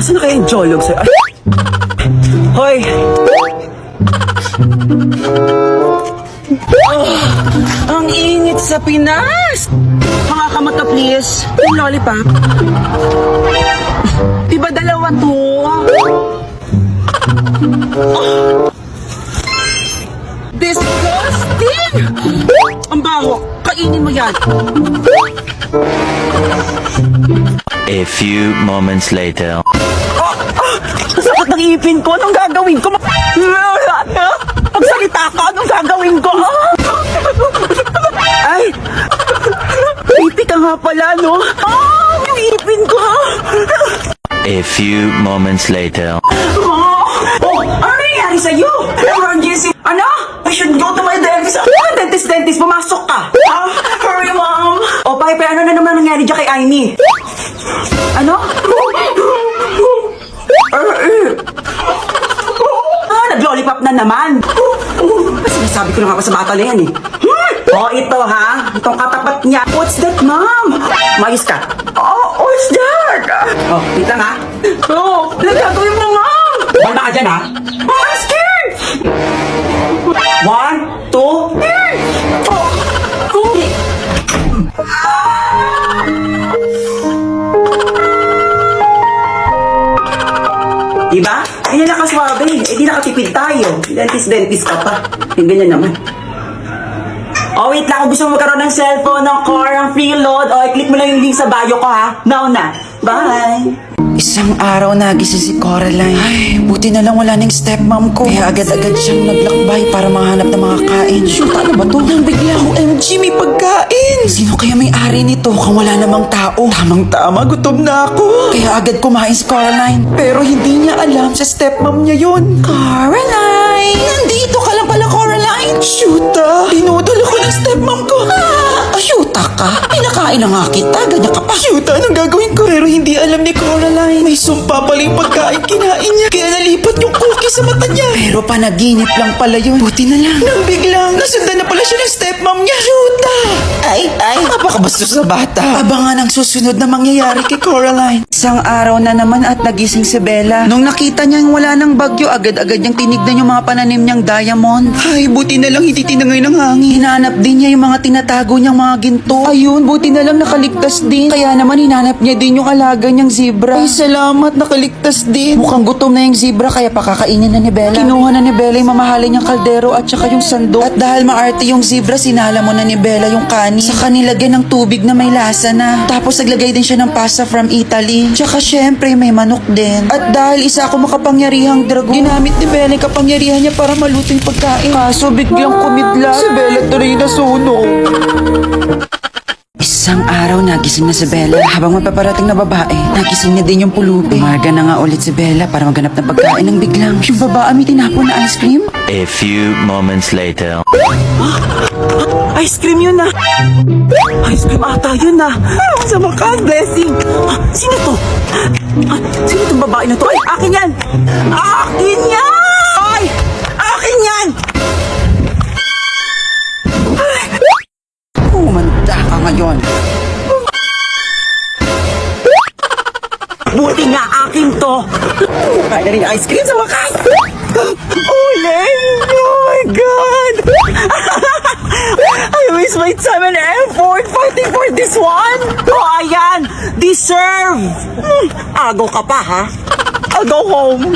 Asa na kaya yung jolog sa'yo? Ay! Hoy! Ang init sa Pinas! Makakamata please. Yung lollipop. Diba dalawa to? Disgusting! Ang baho. Kainin mo yan. A few moments later. Sakit ng ipin ko. Anong gagawin ko? Pagsalita ka, anong gagawin ko? Ay! Pipi ka nga pala, no? Yung ipin ko! A few moments later. Ano nangyayari sa'yo? Emergency! Ano? I should go to my dentist. Dentist, pumasok ka! Hurry, mom! Pai, ano na naman nangyari dyan kay Amy? Ano? Nag-lollipop na naman. Sinasabi ko na nga pa sa bata na yan eh. Ito ha. Itong katapat niya. What's that, mom? Mayos ka. What's that? Wait lang ha. Nagagawin mo nga. Wala ka dyan ha. I'm scared. 1, 2, Diba? Ganyan nakaswabe. Di nakatipid tayo. Dentist ka pa. Yung ganyan naman. Wait lang. Kung gusto mo magkaroon ng cellphone, ng car, ng free load, i-click mo lang yung link sa bio ko ha. Now na. Bye! Isang araw nagising si Coraline. Ay, buti na lang wala ng stepmom ko. Kaya agad-agad siyang naglakbay para mahanap ng mga kain. Shoot, ano ba to? Nang bigla ko, MG, may pagkain! Sino kaya may-ari nito kung wala namang tao? Tamang-tama, gutom na ako. Kaya agad kumain si Coraline. Pero hindi niya alam sa stepmom niya yun. Coraline! Nandito ka lang pala, Coraline! Shoota! Pinudol ako ng stepmom ko. Shoota ka? Pinakain na nga kita, ganyan ka pa. Shoota, anong gagawin ko? Pero hindi alam ni Coraline. May sumpa pala yung pagkain kinain niya. Kaya nalipat yung cookie sa mata niya. Pero panaginip lang pala yun. Buti na lang. Nang biglang, nasundan na pala siya ng stepmom niya. Shoota! Ay, napakabastos sa bata. Abangan ang susunod na mangyayari kay Coraline. Isang araw na naman at nagising si Bella. Nung nakita niyang wala ng bagyo, agad-agad niyang tinignan yung mga pananim niyang diamond. Ay, buti na lang hindi tinangay ng hangin. Hinanap din niya yung mga tinatago niyang mga ginto. Ayun, buti na lang nakaligtas din. Kaya naman hinanap niya din yung alaga niyang zebra. Ay, salamat, nakaligtas din. Mukhang gutom na yung zebra kaya pakakainin na ni Bella. Kinuha na ni Bella yung mamahalin niyang kaldero at saka yung sandok. At dahil maarte yung zebra, sinala mo na ni Bella yung kanin. Saka nilagyan ng tubig na may lasa na. Tapos naglagay din siya ng pasta from Italy. Tsaka syempre may manok din. At dahil isa ako makapangyarihang dragon, ginamit ni Bella yung kapangyarihan niya para maluto yung pagkain. Kaso biglang kumidlat. Si Bella tuloy nasunog. Isang araw nagising na si Bella. Habang mapaparating na babae, nagising na din yung pulubi. Umaga na nga ulit si Bella para maghanap ng pagkain ng biglang. Yung babae may tinapon na ice cream. A few moments later. Ice cream yun na. Ice cream ata yun na. Sa makas, blessing. Sino to? Sino itong babae na to? Ay, akin yan! Akin yan! Ay! Akin yan! Umanda ka ngayon. Buti nga akin to. Kaya na rin ang ice cream sa wakas. Uling! Oh my God! I waste my time and effort fighting for this one. Ayan! Deserve! Agaw ka pa, ha? I'll go home.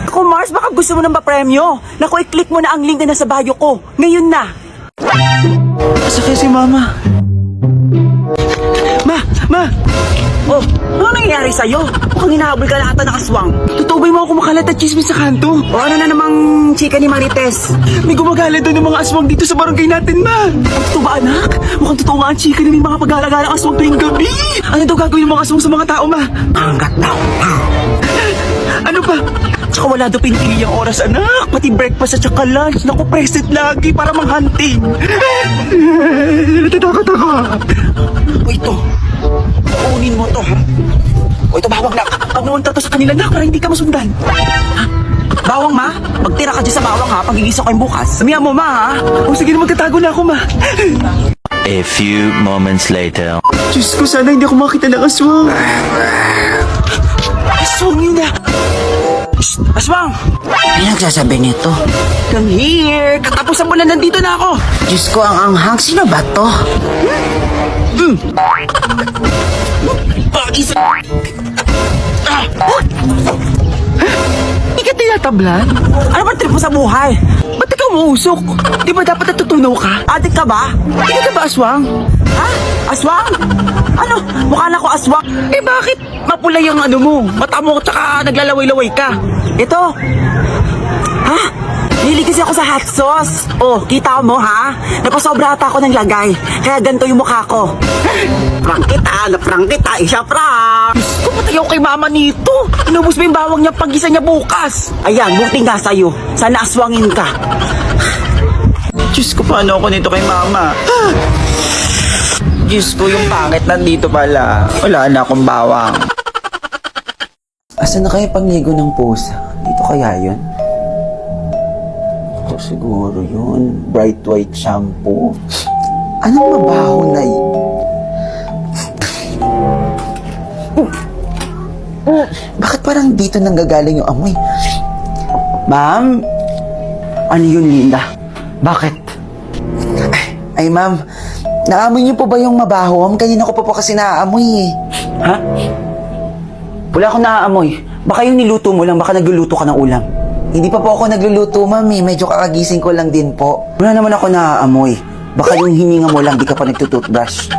Ako, Mars, baka gusto mo ng papremyo. Naku, i-click mo na ang link na nasa bio ko. Ngayon na. Asa kaya si Mama? Ma! Ano nangyayari sa'yo? Mukhang hinahabol ka lahat na aswang. Totoo ba yung mga kumakalat at chismis sa kanto? Ano na namang chika ni Marites? May gumagalit doon ng mga aswang dito sa barangay natin, ma. Ang totoo ba, anak? Mukhang totoo nga ang chika na may mga paggalagalang aswang tuwing gabi. Ano daw gagawin ng mga aswang sa mga tao, ma? Hanggat daw. Ano pa? Tsaka wala daw pinipili ang oras, anak. Pati breakfast at tsaka lunch. Naku, present lagi para manghunting. Natatakot ako. O ito. Kunin mo to, ha? O ito, bawang na. Huwag naman tato sa kanila, na, para hindi ka masundan. Ha? Bawang, ma? Magtira ka dyan sa bawang, ha? Pag-igisa ko yung bukas. Samihan mo, ma, ha? O sige na, magtatago na ako, ma. A few moments later. Diyos ko, sana hindi ako makita ng aswang. Aswang! Ay, nagsasabi nito. Come here! Katapusan mo na, nandito na ako! Diyos ko, ang anghang. Sino ba to? Pagi sa... Hindi ka tinatablan? Ano ba trip mo sa buhay? Ba't ikaw umuusok? Di ba dapat natutunaw ka? Adik ka ba? Hindi ka ba aswang? Ha? Aswang? Ano? Mukha na ko aswang? Eh bakit? Mapula yung ano mo, mata mo, tsaka naglalaway-laway ka. Ito. Ha? Hili kasi ako sa hot sauce. Oh, kita mo ha? Napasobra ata ako ng lagay. Kaya ganito yung mukha ko. Prank kita, isya prank. Diyos ko, patay ako kay mama nito. Inubos mo yung bawang niya pag-isa niya bukas. Ayan, buti nga sa'yo. Sana aswangin ka. Diyos ko, paano ako nito kay mama? Diyos ko, yung pangit nandito pala. Wala na akong bawang. Asa na kaya pangligo ng pusa? Dito kaya yun? Ito siguro yun. Bright white shampoo. Anong mabaho na yun? Bakit parang dito nanggagaling yung amoy? Ma'am? Ano yun, Linda? Bakit? Ay, ma'am. Naamoy niyo po ba yung mabaho? Kanina ko pa po kasi naaamoy eh. Ha? Wala akong naaamoy. Baka yung niluto mo lang, baka nagluluto ka ng ulam. Hindi pa po ako nagluluto, ma'am eh. Medyo kakagising ko lang din po. Wala naman ako naaamoy. Baka yung hininga mo lang, di ka pa nagtutoothbrush.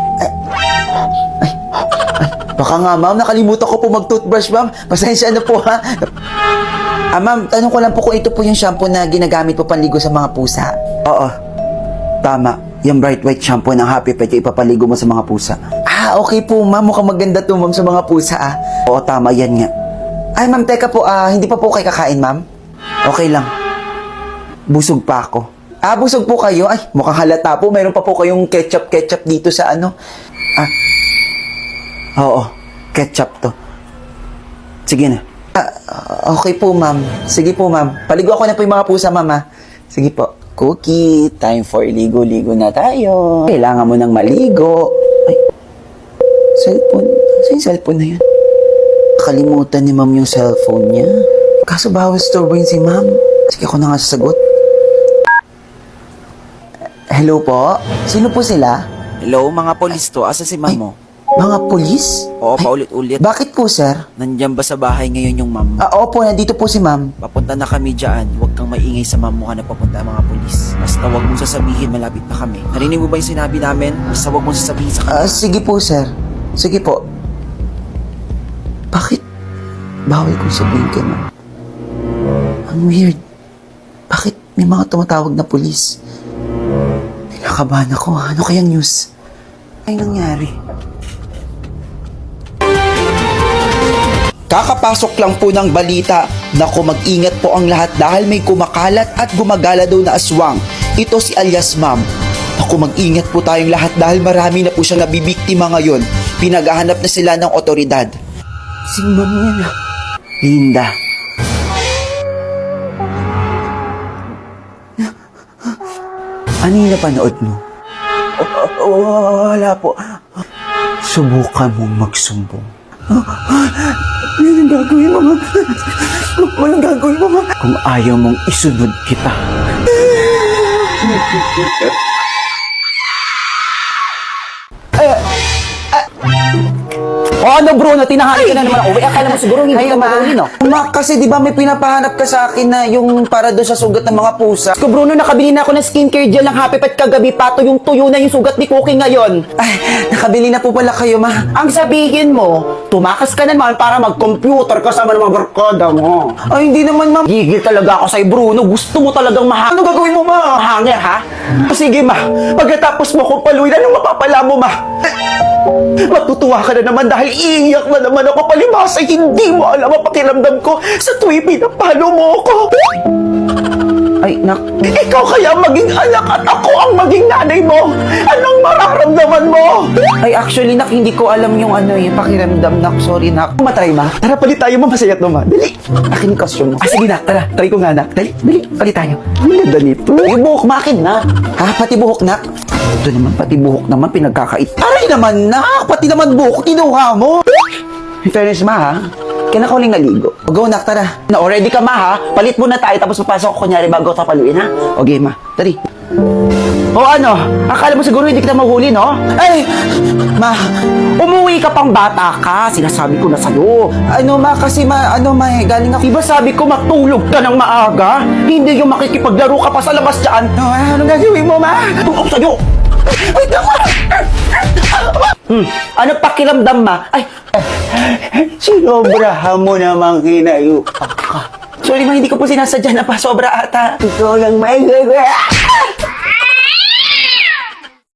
Baka nga, ma'am. Nakalimutan ko po mag-toothbrush, ma'am. Pasensya na po, ha? Ma'am, tanong ko lang po kung ito po yung shampoo na ginagamit po panligo sa mga pusa. Oo. Tama. Yung bright white shampoo ng Happy Pet yung ipapaligo mo sa mga pusa. Ah, okay po, ma'am. Mukhang maganda to, ma'am, sa mga pusa, ah. Oo, tama. Yan nga. Ay, ma'am, teka po. Hindi pa po kayo kakain, ma'am? Okay lang. Busog pa ako. Ah, busog po kayo? Ay, mukhang halata po. Meron pa po kayong ketchup dito sa ano. Oo. Ketchup to. Sige na. Okay po, ma'am. Sige po, ma'am. Paligo ako na po yung mga pusa, ma'am, ha? Sige po. Cookie, time for ligo-ligo na tayo. Kailangan mo nang maligo. Ay, cellphone. Saan yung cellphone na yun? Nakalimutan ni ma'am yung cellphone niya. Kaso bawal storboyin si ma'am. Sige, ako na nga sasagot. Hello po? Sino po sila? Hello, mga polis to. Asa si ma'am mo? Mga pulis? Oo, paulit-ulit. Bakit po, sir? Nandiyan ba sa bahay ngayon yung ma'am? Opo, nandito po si ma'am. Papunta na kami dyan. Huwag kang maingay sa ma'am mo ka na papunta mga polis. Basta huwag mong sasabihin, malapit na kami. Narinig mo ba yung sinabi namin? Basta huwag mong sasabihin sa kanya. Sige po, sir. Sige po. Bakit? Bawal kong sabihin kay ma'am. Ang weird. Bakit may mga tumatawag na pulis? Kinakabahan ako. Ano kayang news? Ay nangyari? Kakapasok lang po ng balita. Naku, mag-ingat po ang lahat dahil may kumakalat at gumagala daw na aswang. Ito si alias Ma'am. Naku, mag-ingat po tayong lahat dahil marami na po siyang nabibiktima ngayon. Pinaghahanap na sila ng otoridad. Si ma'am yan ah. Linda. Ano yung napanood mo? Wala po. Subukan mong magsumbong. Walang gagawin mo, ma'am. Walang gagawin mo, ma'am. Kung ayaw mong isunod kita. O ano, Bruno? Tinahali ka na naman. Uwi, akala mo siguro hindi ka mahuli, no? Ma, kasi di ba may pinapahanap ka sa akin na yung para doon sa sugat ng mga pusa? Ko Bruno, nakabili na ako ng skincare gel ng Happy Pet kagabi pa. Tuyong-tuyo na yung sugat ni Cookie ngayon. Ay, nakabili na po pala kayo, ma. Ang sabihin mo, tumakas ka naman para mag-computer kasama ng mga barkada mo. Ay, hindi naman, ma'am. Gigil talaga ako sa'yo, Bruno. Gusto mo talagang Ano gagawin mo, ma? mahangir, ha? Sige, ma. Pagkatapos mo kong paluin, anong mapapala mo, ma? Matutuwa ka na naman dahil iiyak na naman ako palibasa. Hindi mo alam ang pakiramdam ko sa tuwi pinapalo mo ako. Ay, nak. Ikaw kaya maging anak at ako ang maging nanay mo. Anong mararamdaman mo? Ay, actually, nak, hindi ko alam yung ano, yung pakiramdam, nak. Sorry, nak. Matry, ma. Tara, palit tayo, ma. Masayat mo, ma. Dali. Akin yung costume mo. Sige, nak. Tara. Try ko nga, nak. Dali. Dali. Palit tayo. Ang ganda nito. Yung buhok, makin, na. Ha? Pati buhok, nak? Ito naman, pati buhok naman, pinagkakait. Aray naman, nak. Pati naman buhok, kinuha mo. In fairness, ma, ha? Kaya na ka huling naligo. O go, nak, tara. Na, already ka, ma, ha? Palit muna tayo, tapos papasok ko, kunyari, bago ka paluin, ha? O, game, ma. Tari. O ano, akala mo siguro hindi kita mahuli, no? Ay, ma, umuwi ka pang bata ka. Sinasabi ko na sa'yo. Ano, ma, kasi galing ako. Diba sabi ko matulog ka ng maaga? Hindi yung makikipaglaro ka pa sa labas dyan. Ano gagawin mo, ma? Tulog sa'yo. Wait lang, ma. Ano pakiramdam, ma? Ay, sinobrahan mo namang hinayupak ka. Sorry, ma, hindi ko po sinasadya na pa sobra ata. Ikaw lang may